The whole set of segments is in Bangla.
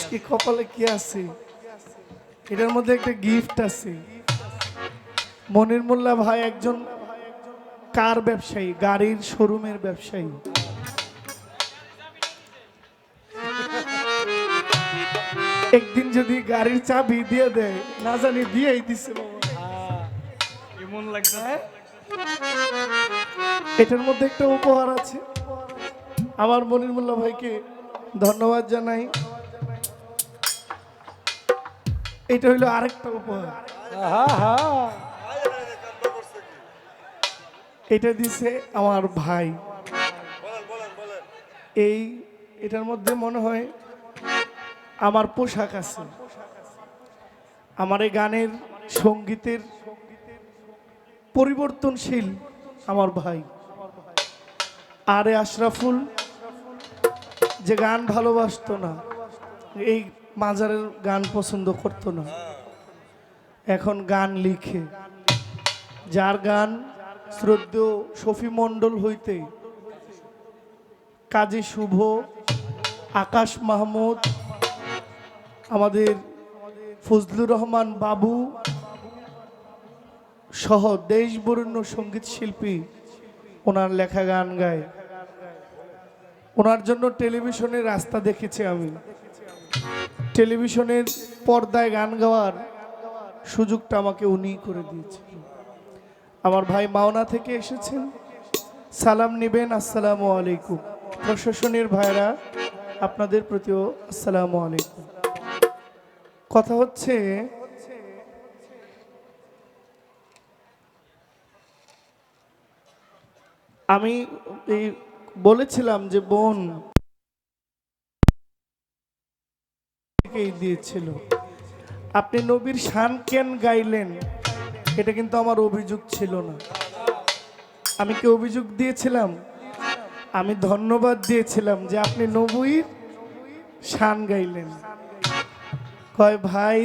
আজকে কপালে কি আছে, এটার মধ্যে একটা গিফট আছে। মনির মোল্লা ভাই একজন কার ব্যবসায়ী, গাড়ির শোরুমের ব্যবসায়ী। একদিন যদি গাড়ির চাবি দিয়ে দেয়, না জানি দিয়েই দিছে এমন লাগছে। হ্যাঁ? এটার মধ্যে একটা উপহার আছে। আমার মনির মোল্লা ভাইকে ধন্যবাদ জানাই। এটা হইলো আরেকটা উপহার। এটা দিছে আমার ভাই। এটার মধ্যে মনে হয় আমার পোশাক আছে। আমার এই গানের সঙ্গীতের পরিবর্তনশীল আমার ভাই। আরে আশরাফুল যে গান ভালোবাসতো না, এই মাজারের গান পছন্দ করতো না, এখন গান লিখে। যার গান শ্রদ্ধেয় শফি মণ্ডল হইতে কাজী শুভ, আকাশ মাহমুদ, আমাদের ফজলুর রহমান বাবু সহ দেশ বরেণ্য সঙ্গীত শিল্পী ওনার লেখা গান গায়। ওনার জন্য টেলিভিশনের রাস্তা দেখেছি আমি। টেলিভিশনের পর্দায় গান গাওয়ার সুযোগটা আমাকে উনিই করে দিয়েছে। আমার ভাই মাওনা থেকে এসেছেন, সালাম নেবেন। আসসালামু আলাইকুম। প্রশাসনের ভাইরা আপনাদের প্রতিও আসসালামু আলাইকুম। কথা হচ্ছে, আমি এই বলেছিলাম যে বোন দিয়েছিল, আপনি নবীর শান কেন গাইলেন, এটা কিন্তু আমার অভিযোগ ছিল না। আমি কি অভিযোগ দিয়েছিলাম? আমি ধন্যবাদ দিয়েছিলাম যে আপনি নবীর শান গাইলেন। কয় ভাই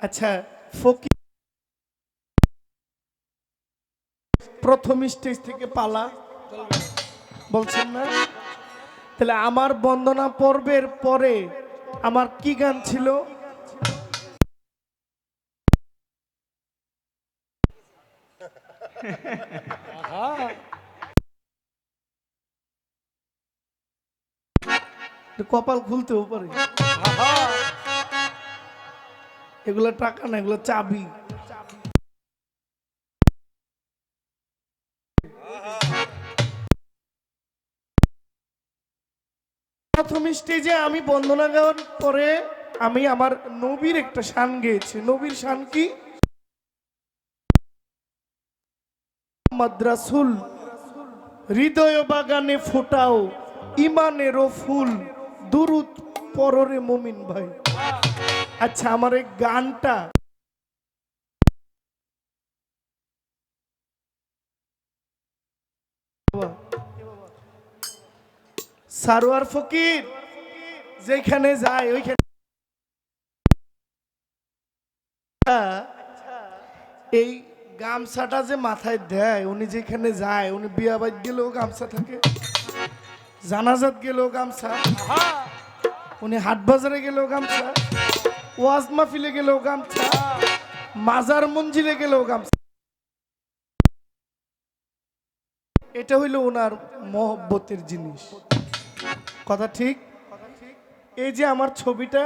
আচ্ছা, ফকির প্রথম স্টেজ থেকে পালা বলছেন না? তাহলে আমার বন্দনা পর্বের পরে আমার কি গান ছিল? কপাল খুলতেও পারে। এগুলো টাকা না, এগুলো চাবি। প্রথম স্টেজে আমি বন্দনা গাওয়ার পরে আমি আমার নবীর একটা শান গেয়েছি। নবীর শান কি? মাদ্রাসুল হৃদয় বাগানে ফোটাও ইমানেরও ফুল, দুরুদ পররে মুমিন ভাই। আচ্ছা, আমার এই গানটা সারোয়ার ফকির যেখানে যায় ওইখানে এই গামছাটা যে মাথায় দেয়, উনি যেখানে যায়, উনি বিয়া বাড়ি গেলেও গামছা থাকে, জানাজাত গেলেও গামছা, উনি হাট বাজারে গেলেও গামছা, ওয়াজ মাহফিলে গেলেও গামছা, মাজার মঞ্জিলে গেলেও গামছা। এটা হইল ওনার মহব্বতের জিনিস। কথা ঠিক? এই যে আমার ছবিটা,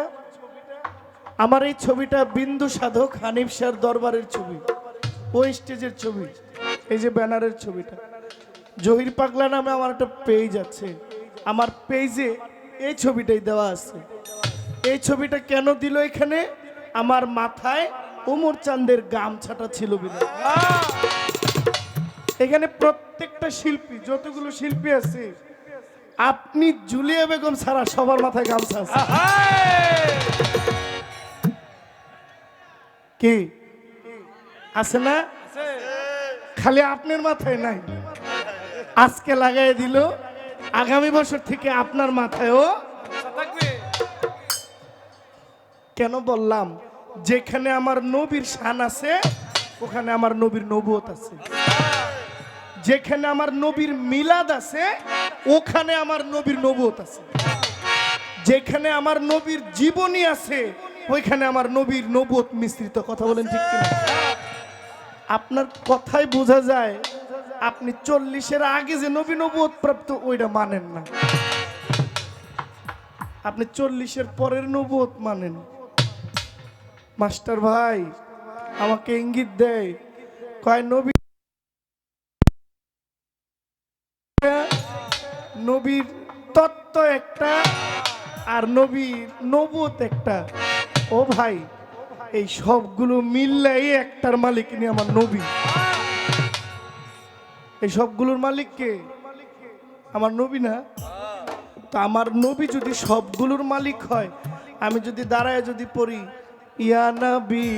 আমার এই ছবিটা বিন্দু সাধক হানিফ শাহর দরবারের ছবি, ওই স্টেজের ছবি। এই যে ব্যানারের ছবিটা, জহির পাগলা নামে আমার একটা পেজ আছে, আমার পেজে এই ছবিটাই দেওয়া আছে। এই ছবিটা কেন দিল এখানে? আমার মাথায় ওমর চাঁদের গামছাটা ছিল বিধায়। এখানে প্রত্যেকটা শিল্পী, যতগুলো শিল্পী আছে, আপনি জুলিয়া বেগম ছাড়া সবার মাথায় গামছা আছে। কি আছে না? খালি আপনার মাথায় নাই। আজকে লাগাই দিল, আগামী বছর থেকে আপনার মাথায়ও কেন বললাম? যেখানে আমার নবীর শান আছে ওখানে আমার নবীর নবুয়ত আছে। যেখানে আমার নবীর মিলাদ আছে ওখানে আমার নবীর নবুয়ত আছে। যেখানে আমার নবীর জীবনী আছে ওইখানে আমার নবীর নবুয়ত মিশ্রিত। কথা বলেন ঠিক কিনা? আপনার কথাই বোঝা যায় আপনি 40-এর আগে যে নবী নবুয়ত প্রাপ্ত ওইটা মানেন না, আপনি 40-এর পরের নবুয়ত মানেন। মাস্টার ভাই আমাকে ইঙ্গিত দেয়, কয় নবী নবীর তত্ত্ব একটা আর নবীর নবুয়ত একটা। ও ভাই এই সবগুলো মিললেই একটার মালিক ইনি আমার নবী। এই সবগুলোর মালিক কে? আমার নবী না? তো আমার নবী যদি সবগুলোর মালিক হয়, আমি যদি দাঁড়ায় যদি পড়ি ইয়া নবী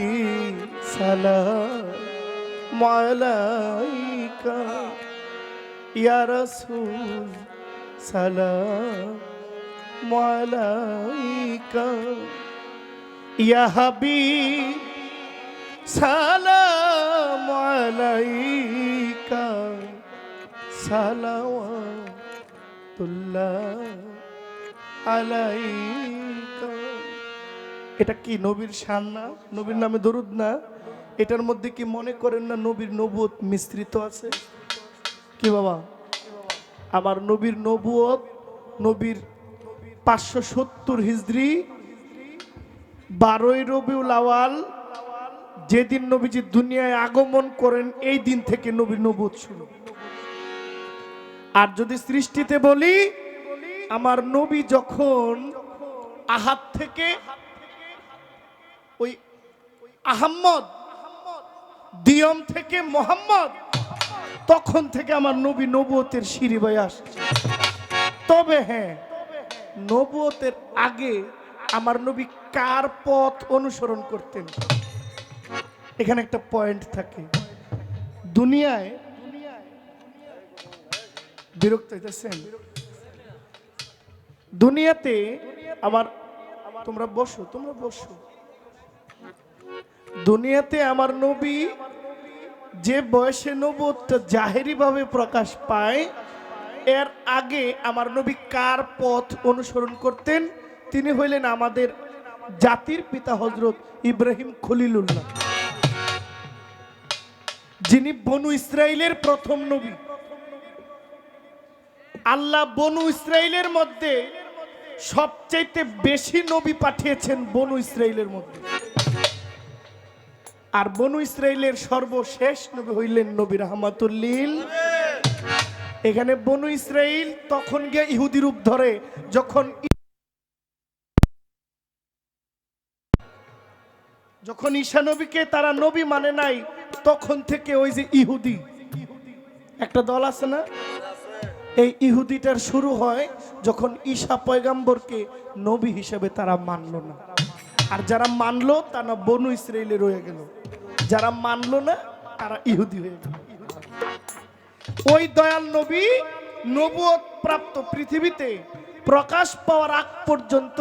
সালাম আলাইকা, ইয়া রাসূল সালাম আলাইকা, ইয়া হাবিব সালাম আলাইকা, সালাওয়াতুল্লাহ আলাইকা। এটা কি নবীর শান না? নবীর নামে দরুদ না? এটার মধ্যে কি মনে করেন না নবীর নবুয়ত মিশ্রিত আছে? কি বাবা, আমার নবীর নবুয়ত, নবীর 570 হিজরি 12ই রবিউল আওয়াল যেদিন নবীজি দুনিয়ায় আগমন করেন এই দিন থেকে নবীর নবুয়ত শুরু। আর যদি সৃষ্টিতে বলি, আমার নবী যখন আহাদ থেকে ওই আহম্মদ, দিয়ম থেকে মোহাম্মদ, তখন থেকে আমার নবী নবুয়তের সিঁড়ি বয়ে আসছে। তবে হ্যাঁ, নবুয়তের আগে আমার নবী কার পথ অনুসরণ করতেন? এখানে একটা পয়েন্ট থাকে। দুনিয়ায় বিরক্ত হইতেছেন? দুনিয়াতে আমার, তোমরা বসো, তোমরা বসো। দুনিয়াতে আমার নবী যে বয়সে নবুয়তটা জাহেরি ভাবে প্রকাশ পায়, এর আগে আমার নবী কার পথ অনুসরণ করতেন? তিনি হইলেন আমাদের জাতির পিতা হযরত ইব্রাহিম খলিলুল্লাহ, যিনি বনু ইসরাইলের প্রথম নবী। আল্লাহ বনু ইসরাইলের মধ্যে সবচাইতে বেশি নবী পাঠিয়েছেন বনু ইসরাইলের মধ্যে। আর বনু ইসরাইলের সর্বশেষ নবী হইলেন নবী রাহমাতুল লিল। এখানে বনু ইসরাইল তখন গিয়ে ইহুদি রূপ ধরে, যখন ঈসা নবীকে তারা নবী মানে নাই, তখন থেকে ওই যে ইহুদি একটা দল আছে না, এই ইহুদিটার শুরু হয় যখন ঈসা পয়গাম্বরকে নবী হিসেবে তারা মানলো না। আর যারা মানলো তারা বনু ইসরাইলে রয়ে গেল, যারা মানলো না তারা ইহুদি হয়ে গেল। ওই দয়াল নবী নবুয়ত প্রাপ্ত পৃথিবীতে প্রকাশ পাওয়ার আগ পর্যন্ত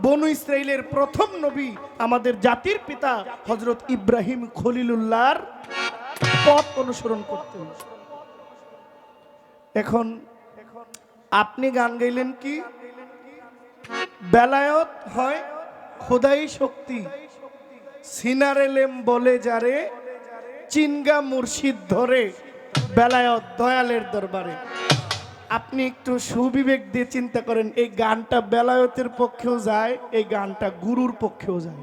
বনু ইসরাইলের প্রথম নবী আমাদের জাতির পিতা হযরত ইব্রাহিম খলিলুল্লাহর পথ অনুসরণ করতেন। এখন আপনি গান গাইলেন কি? বেলায়ত হয় খোদাই শক্তি, সিনার এলেম বলে যারে, চিনগা মুর্শিদ ধরে, বেলায়ত দয়ালের দরবারে। আপনি একটু সুবিবেক দিয়ে চিন্তা করেন, এই গানটা বেলায়তের পক্ষেও যায়, এই গানটা গুরুর পক্ষেও যায়।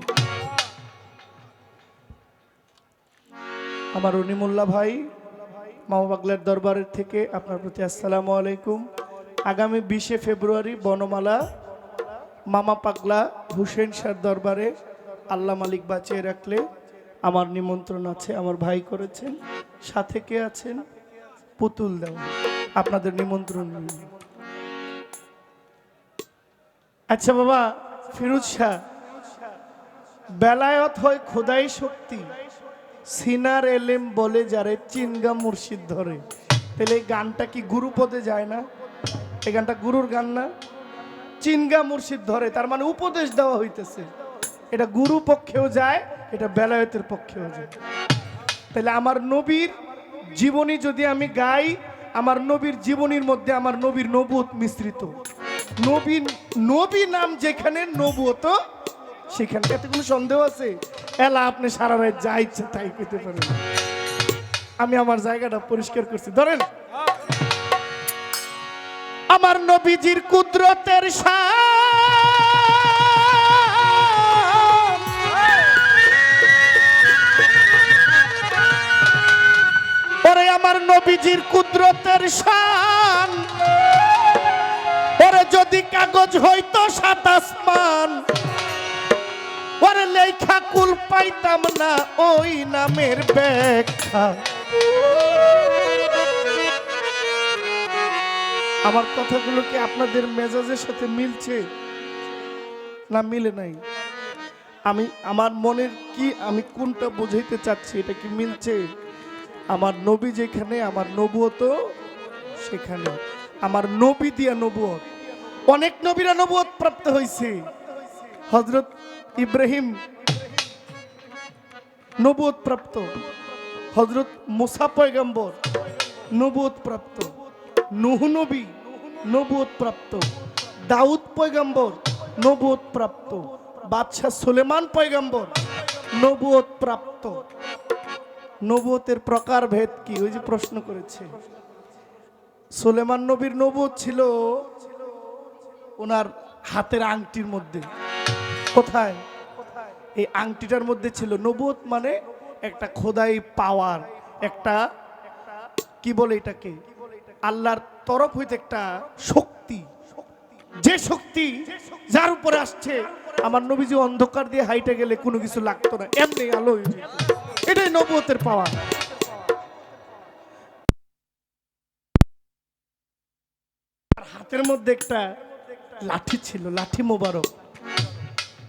আমার রনিমুল্লাহ ভাই মামা পাগলার দরবারের থেকে আপনার প্রতি আসসালামু আলাইকুম। আগামী 20শে ফেব্রুয়ারি বনমালা মামা পাগলা হুসেন শাহর দরবারে আল্লাহ মালিক বাঁচিয়ে রাখলে আমার নিমন্ত্রণ আছে। আমার ভাই করেছেন, সাথে কে আছেন? পুতুল দেওয়া, আপনাদের নিমন্ত্রণ। আচ্ছা বাবা ফিরোজ শাহ, বেলায়ত হয় খোদাই শক্তি, সিনার এলেম বলে যারে, চিনগা মুর্শিদ ধরে। তাহলে এই গানটা কি গুরু পদে যায় না? এই গানটা গুরুর গান না? চিনগা মুর্শিদ ধরে, তার মানে উপদেশ দেওয়া হইতেছে। এটা গুরু পক্ষেও যায়, এটা বেলায়েতের পক্ষেও যায়। তাহলে আমার নবীর জীবনী যদি আমি গাই, আমার নবীর জীবনীর মধ্যে আমার নবীর নবুয়ত মিশ্রিত। নবী নবী নাম যেখানে নবুয়ত সেখানে, এতে কোনো সন্দেহ আছে? এলা আপনি সারা রাত যা ইচ্ছে তাই করতে পারেন। আমি আমার জায়গাটা পরিষ্কার করছি, ধরেন আমার নবীজির কুদরতের শান, ওরে আমার নবীজির কুদরতের শান, ওরে যদি কাগজ হইতো সাত আসমান, ওরে লেখা কুল পাইতাম না ওই নামের ব্যাখ্যা। আমার কথাগুলো কি আপনাদের মেজাজের সাথে মিলছে না মিলে নাই? আমি আমার মনের কি আমি কোনটা বোঝাইতে চাচ্ছি, এটা কি মিলছে? আমার নবী যেখানে, আমার নবুয়ত সেখানে। আমার নবী দিয়া নবুয়ত, অনেক নবীরা নবুয়ত প্রাপ্ত হয়েছে। হযরত ইব্রাহিম নবুয়ত প্রাপ্ত, হযরত মুসা পয়গম্বর নবুয়ত প্রাপ্ত, নূহ নবী নবুয়ত প্রাপ্ত, দাউদ পয়গম্বর নবুয়ত প্রাপ্ত, বাদশাহ সুলেমান পয়গম্বর নবুয়ত প্রাপ্ত। নবুয়তের প্রকার ভেদ কি? ওই যে প্রশ্ন করেছে, সুলেমান নবীর নবুয়ত ছিল ওনার হাতের আংটির মধ্যে। কোথায়? এই আংটিটার মধ্যে ছিল নবুয়ত, মানে একটা খোদাই পাওয়ার, একটা কি বলে এটাকে, আল্লাহর তরফ হইতে একটা শক্তি, যে শক্তি যার উপরে আসছে। আমার নবীজি অন্ধকার দিয়ে হাইটে গেলে কোনো কিছু লাগতো না, এমনি আলো হয়ে যেত। এটাই নবুয়তের পাওয়ার। হাতের মধ্যে একটা লাঠি ছিল, লাঠি মোবারক।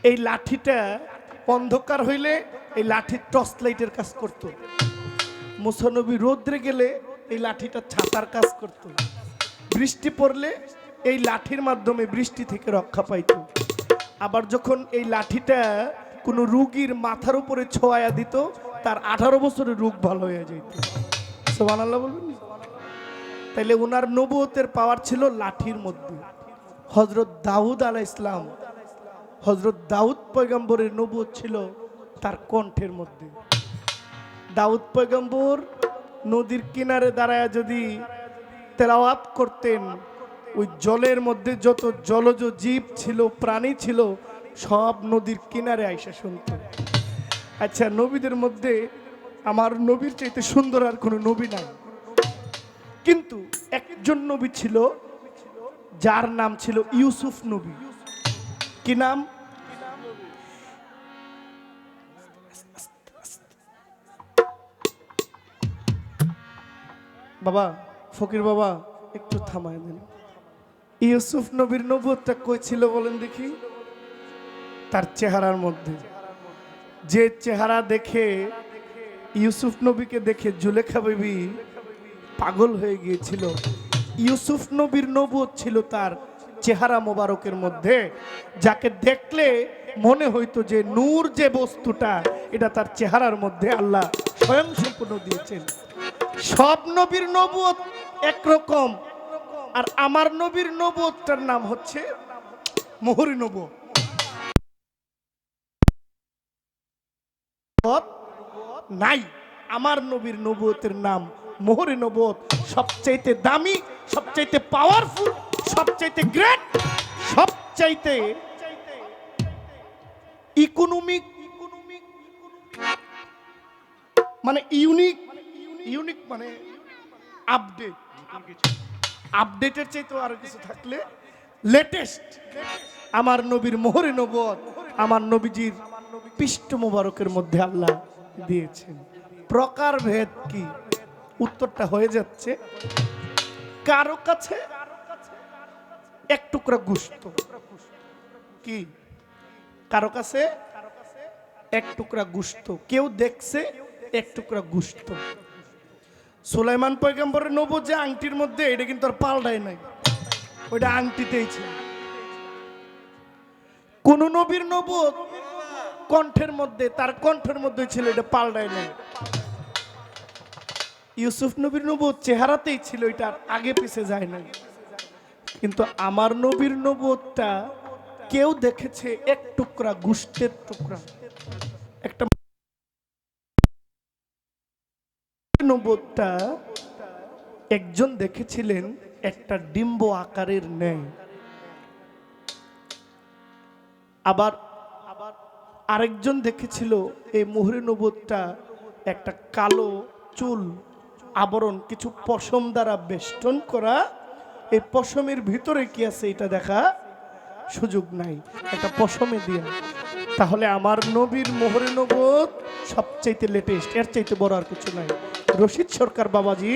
এই লাঠিটা অন্ধকার হইলে এই লাঠির টর্চ লাইটের কাজ করত। মুসা নবী রোদ্রে গেলে এই লাঠিটা ছাতার কাজ করত। বৃষ্টি পড়লে এই লাঠির মাধ্যমে বৃষ্টি থেকে রক্ষা পাইত। আবার যখন এই লাঠিটা কোনো রোগীর মাথার উপরে ছোঁয়া দিত, তার 18 বছরের রোগ ভালো হয়ে যেত। সুবহানাল্লাহ বলবেন। তাইলে ওনার নবুয়তের পাওয়ার ছিল লাঠির মধ্যে। হযরত দাউদ আলাইহিস সালাম, হযরত দাউদ পয়গম্বরের নবুয়ত ছিল তার কণ্ঠের মধ্যে। দাউদ পয়গম্বর নদীর কিনারে দাঁড়ায় যদি তেলাওয়াত করতেন, ওই জলের মধ্যে যত জলজ জীব ছিল, প্রাণী ছিল, সব নদীর কিনারে আইসা শুনত। আচ্ছা, নবীদের মধ্যে আমার নবীর চাইতে সুন্দর আর কোনো নবী নাই, কিন্তু একজন নবী ছিল যার নাম ছিল ইউসুফ নবী। কি নাম? বাবা ফকির বাবা একটু থামায় দেন। ইউসুফ নবীর নবুয়তটা কই ছিল বলেন দেখি? তার চেহারার মধ্যে। যে চেহারা দেখে ইউসুফ নবীকে দেখে জুলেখা বিবি পাগল হয়ে গিয়েছিল, ইউসুফ নবীর নবুয়ত ছিল তার চেহারা মোবারকের মধ্যে। যাকে দেখলে মনে হইতো যে নূর যে বস্তুটা, এটা তার চেহারার মধ্যে আল্লাহ স্বয়ং সম্পূর্ণ দিয়েছেন। সব নবীর নবুয়ত একরকম, আর আমার নবীর নবুয়তটার নাম হচ্ছে মোহরি নবুয়ত। নাই, আমার নবীর নবুয়তের নাম মোহরি নবুয়ত। সবচাইতে দামি, সবচাইতে পাওয়ারফুল, সবচাইতে গ্রেট, সবচাইতে ইকোনমিক, মানে ইউনিক। ইউনিক মানে আপডেট, আপডেটের চাইতে আরো কিছু থাকলে লেটেস্ট। আমার নবীর মোহরে নবুয়ত আমার নবীজির পৃষ্ঠ মোবারকের মধ্যে আল্লাহ দিয়েছেন। প্রকার ভেদ কি? উত্তরটা হয়ে যাচ্ছে, কারো কাছে এক টুকরা গোশত, কি কারো কাছে এক টুকরা গোশত, কেউ দেখছে এক টুকরা গোশত। সুলাইমান পয়গম্বরের নবুয়ত যে আংটির মধ্যে, এটা কিন্তু আর পাল্টায় নাই, ওইটা আংটিতেই ছিল। কোন নবীর নবুয়ত কণ্ঠের মধ্যে, তার কণ্ঠের মধ্যে ছিল, এটা পাল্টায় নাই। ইউসুফ নবীর নবুয়ত চেহারাতেই ছিল, এটা আগে পিছে যায় নাই। কিন্তু আমার নবীর নবুয়তটা কেউ দেখেছে এক টুকরা গোশতের টুকরা, একটা নবুয়তটা একজন দেখেছিলেন একটা ডিম্ব আকারের ন্যায়, আবার আরেকজন দেখেছিল এই মুহরি নবুয়তটা একটা কালো চুল আবরণ কিছু পশম দ্বারা বেষ্টন করা, এই পশমের ভিতরে কি আছে এটা দেখা সুযোগ নাই, একটা পশমে দিয়া। তাহলে আমার নবীর মোহরে নবুয়ত সবচাইতে লেটেস্ট, এর চাইতে বড় আর কিছু নাই। রশিদ সরকার বাবাজি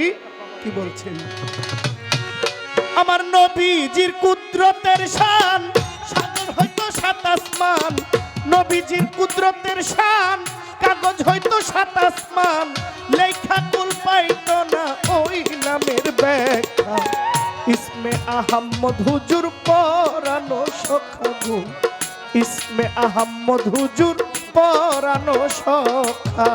কি বলছেন? আমার নবীজির কুদরতের শান সাগর হয়তো সাত আসমান, নবীজির কুদরতের শান কাগজ হয়তো সাত আসমান, লেখা কুল পাইতো না ওই নামের ব্যাখ্যা, ইসমে আহম্মদ হুজুর পরানো সখা, ইসমে আহম্মদ হুজুর পরানো সখা।